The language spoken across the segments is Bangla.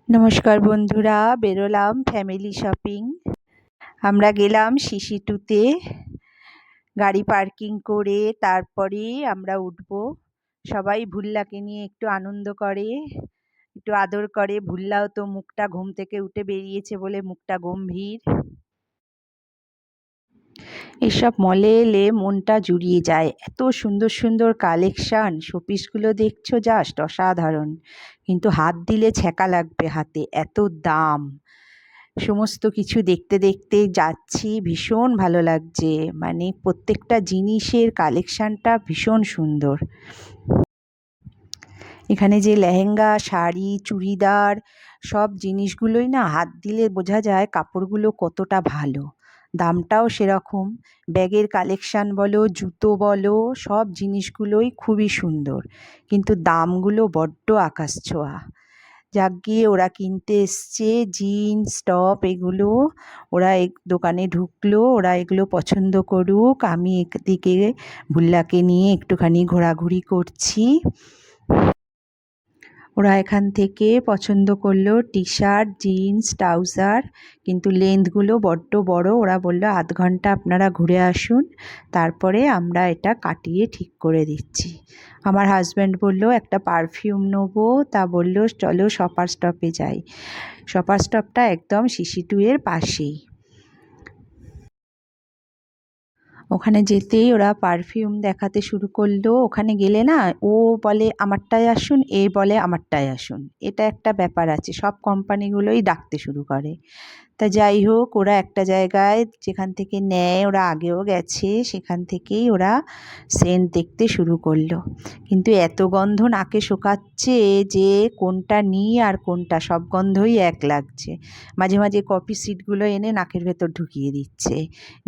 নমস্কার বন্ধুরা, বেরোলাম ফ্যামিলি শপিং। আমরা গেলাম সিসি2-তে। গাড়ি পার্কিং করে তারপরে আমরা উঠবো। সবাই ভুল্লাকে নিয়ে একটু আনন্দ করে, একটু আদর করে। ভুল্লাও তো মুখটা ঘুম থেকে উঠে বেরিয়েছে বলে মুখটা গম্ভীর। এসব মলে এলে মনটা জুড়িয়ে যায়। এত সুন্দর সুন্দর কালেকশন, শোপিসগুলো দেখছো জাস্ট অসাধারণ, কিন্তু হাত দিলে ছ্যাঁকা লাগবে হাতে, এত দাম। সমস্ত কিছু দেখতে দেখতে যাচ্ছি, ভীষণ ভালো লাগছে। মানে প্রত্যেকটা জিনিসের কালেকশনটা ভীষণ সুন্দর। এখানে যে লেহেঙ্গা, শাড়ি, চুড়িদার সব জিনিসগুলোই না হাত দিলে বোঝা যায় কাপড়গুলো কতটা ভালো, দামটাও সেরকম। ব্যাগের কালেকশন বলো, জুতো বলো, সব জিনিসগুলোই খুবই সুন্দর, কিন্তু দামগুলো বড্ড আকাশ ছোঁয়া। যাক গিয়ে ওরা কিনতে এসছে জিন্স টপ, এগুলো ওরা দোকানে ঢুকলো, ওরা এগুলো পছন্দ করুক। আমি এদিকে ভুল্লাকে নিয়ে একটুখানি ঘোরাঘুরি করছি। ওরা এখান থেকে পছন্দ করলো টি শার্ট, জিন্স, ট্রাউজার, কিন্তু লেন্থগুলো বড্ড বড়। ওরা বললো আধ ঘন্টা আপনারা ঘুরে আসুন, তারপরে আমরা এটা কাটিয়ে ঠিক করে দিচ্ছি। আমার হাজব্যান্ড বললো একটা পারফিউম নেবো, তা বললো চলো শপার স্টপে যাই। শপার স্টপটা একদম সিসি2-এর পাশেই। ওখানে যেতেই ওরা পারফিউম দেখাতে শুরু করলো। ওখানে গেলে না ও বলে আমারটায় আসুন, এ বলে আমারটায় আসুন, এটা একটা ব্যাপার আছে, সব কোম্পানিগুলোই ডাকতে শুরু করে। তা যাই হোক, ওরা একটা জায়গায় যেখান থেকে নেয়, ওরা আগেও গেছে, সেখান থেকেই ওরা সেন্ট দেখতে শুরু করলো। কিন্তু এত গন্ধ নাকে শোকাচ্ছে যে কোনটা নিই আর কোনটা, সব গন্ধই এক লাগছে। মাঝে মাঝে কফি সিডগুলো এনে নাকের ভেতর ঢুকিয়ে দিচ্ছে,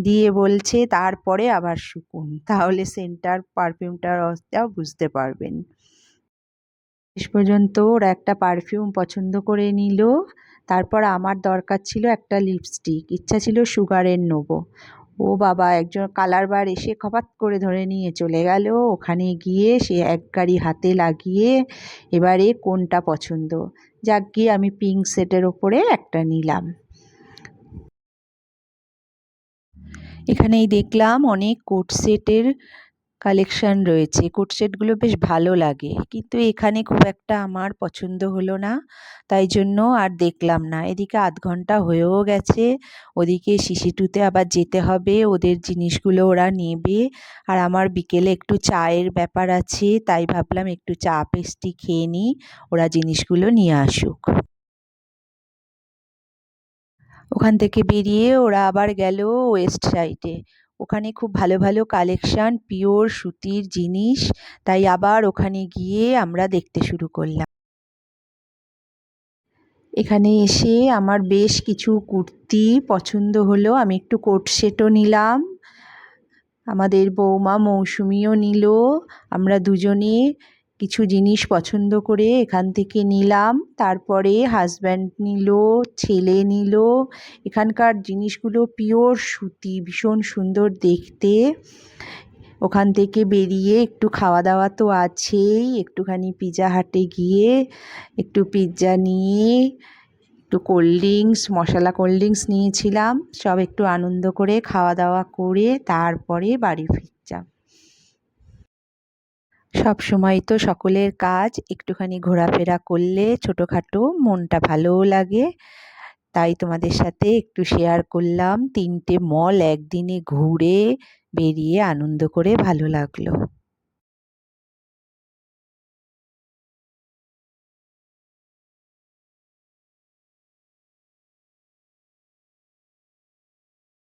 দিয়ে বলছে তারপরে আবার শুকুন, তাহলে সেন্টটার পারফিউমটার অবস্থাও বুঝতে পারবেন। শেষ পর্যন্ত ওরা একটা পারফিউম পছন্দ করে নিল। তারপর আমার দরকার ছিল একটা লিপস্টিক, ইচ্ছা ছিল সুগারের নেবো। ও বাবা, একজন কালার বার এসে খপাত করে ধরে নিয়ে চলে গেল। ওখানে গিয়ে সে এক গাড়ি হাতে লাগিয়ে এবারে কোনটা পছন্দ। যাক গিয়ে আমি পিঙ্ক সেটের ওপরে একটা নিলাম। এখানেই দেখলাম অনেক কোট সেটের কালেকশন রয়েছে। কোট সেটগুলো বেশ ভালো লাগে, কিন্তু এখানে খুব একটা আমার পছন্দ হলো না, তাই জন্য আর দেখলাম না। এদিকে আধ ঘন্টা হয়েও গেছে, ওদিকে সিসি2-তে আবার যেতে হবে, ওদের জিনিসগুলো ওরা নেবে। আর আমার বিকেলে একটু চায়ের ব্যাপার আছে, তাই ভাবলাম একটু চা পেস্ট্রি খেয়ে নিই, ওরা জিনিসগুলো নিয়ে আসুক। ওখান থেকে বেরিয়ে ওরা আবার গেল ওয়েস্ট সাইডে। ওখানে খুব ভালো ভালো কালেকশন, পিওর সুতির জিনিস, তাই আবার ওখানে গিয়ে আমরা দেখতে শুরু করলাম। এখানে এসে আমার বেশ কিছু কুর্তি পছন্দ হলো, আমি একটু কোট সেটও নিলাম। আমাদের বৌমা মৌসুমিও নিল। আমরা দুজনে কিছু জিনিস পছন্দ করে এখান থেকে নিলাম। তারপরে হাজব্যান্ড নিল, ছেলে নিল। এখানকার জিনিসগুলো পিওর সুতি, ভীষণ সুন্দর দেখতে। ওখান থেকে বেরিয়ে একটু খাওয়া দাওয়া তো আছেই, একটুখানি পিৎজা হাটে গিয়ে একটু পিৎজা নিয়ে, একটু কোল্ড ড্রিঙ্কস, মশলা কোল্ড ড্রিঙ্কস নিয়েছিলাম। সব একটু আনন্দ করে খাওয়া দাওয়া করে তারপরে বাড়ি ফিরলাম। সব সময় তো সকলের কাজ একটুখানি ঘোরাফেরা করলে ছোটোখাটো মনটা ভালোও লাগে, তাই তোমাদের সাথে একটু শেয়ার করলাম। 3টে মল একদিনে ঘুরে বেরিয়ে আনন্দ করে ভালো লাগলো।